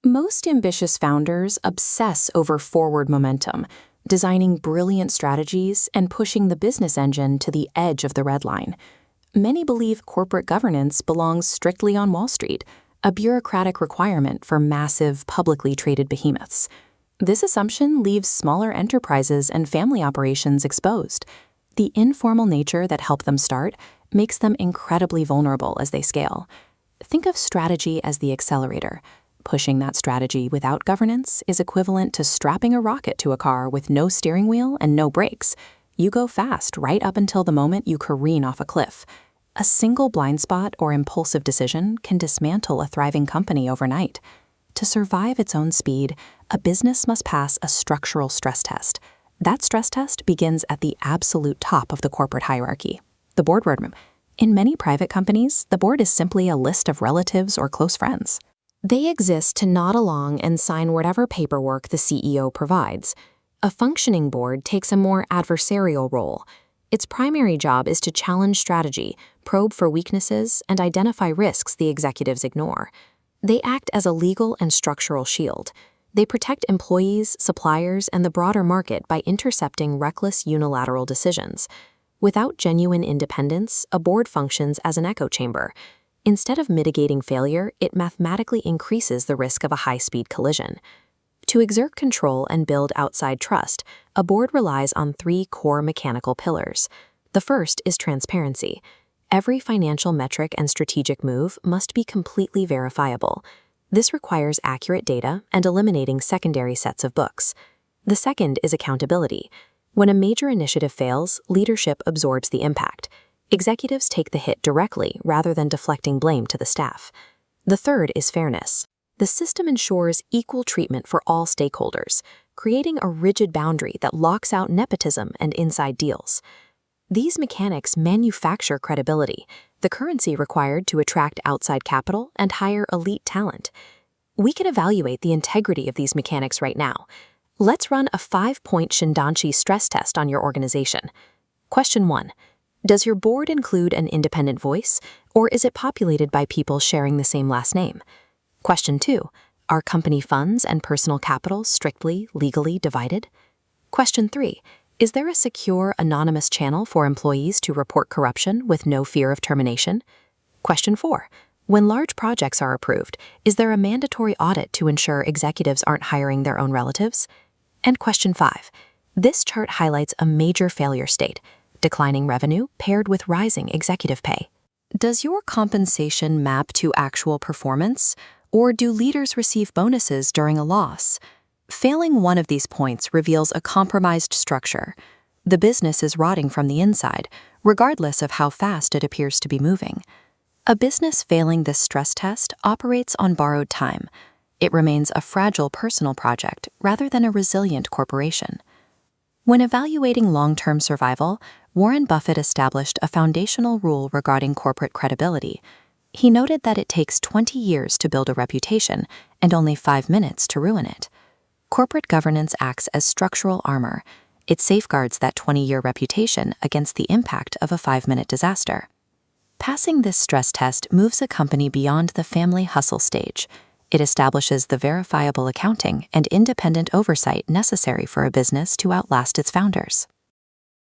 Most ambitious founders obsess over forward momentum, designing brilliant strategies and pushing the business engine to the edge of the red line. Many believe corporate governance belongs strictly on Wall Street, a bureaucratic requirement for massive, publicly traded behemoths. This assumption leaves smaller enterprises and family operations exposed. The informal nature that helped them start makes them incredibly vulnerable as they scale. Think of strategy as the accelerator. Pushing that strategy without governance is equivalent to strapping a rocket to a car with no steering wheel and no brakes. You go fast right up until the moment you careen off a cliff. A single blind spot or impulsive decision can dismantle a thriving company overnight. To survive its own speed, a business must pass a structural stress test. That stress test begins at the absolute top of the corporate hierarchy, the boardroom. In many private companies, the board is simply a list of relatives or close friends. They exist to nod along and sign whatever paperwork the CEO provides. A functioning board takes a more adversarial role. Its primary job is to challenge strategy, probe for weaknesses, and identify risks the executives ignore. They act as a legal and structural shield. They protect employees, suppliers, and the broader market by intercepting reckless unilateral decisions. Without genuine independence, a board functions as an echo chamber. Instead of mitigating failure, it mathematically increases the risk of a high-speed collision. To exert control and build outside trust, a board relies on three core mechanical pillars. The first is transparency. Every financial metric and strategic move must be completely verifiable. This requires accurate data and eliminating secondary sets of books. The second is accountability. When a major initiative fails, leadership absorbs the impact. Executives take the hit directly rather than deflecting blame to the staff. The third is fairness. The system ensures equal treatment for all stakeholders, creating a rigid boundary that locks out nepotism and inside deals. These mechanics manufacture credibility, the currency required to attract outside capital and hire elite talent. We can evaluate the integrity of these mechanics right now. Let's run a 5-point Shindanshi stress test on your organization. Question 1. Does your board include an independent voice, or is it populated by people sharing the same last name? Question 2. Are company funds and personal capital strictly, legally divided? Question 3. Is there a secure, anonymous channel for employees to report corruption with no fear of termination? Question 4. When large projects are approved, is there a mandatory audit to ensure executives aren't hiring their own relatives? And question 5. This chart highlights a major failure state: declining revenue paired with rising executive pay. Does your compensation map to actual performance, or do leaders receive bonuses during a loss? Failing one of these points reveals a compromised structure. The business is rotting from the inside, regardless of how fast it appears to be moving. A business failing this stress test operates on borrowed time. It remains a fragile personal project rather than a resilient corporation. When evaluating long-term survival, Warren Buffett established a foundational rule regarding corporate credibility. He noted that it takes 20 years to build a reputation and only 5 minutes to ruin it. Corporate governance acts as structural armor. It safeguards that 20-year reputation against the impact of a 5-minute disaster. Passing this stress test moves a company beyond the family hustle stage. It establishes the verifiable accounting and independent oversight necessary for a business to outlast its founders.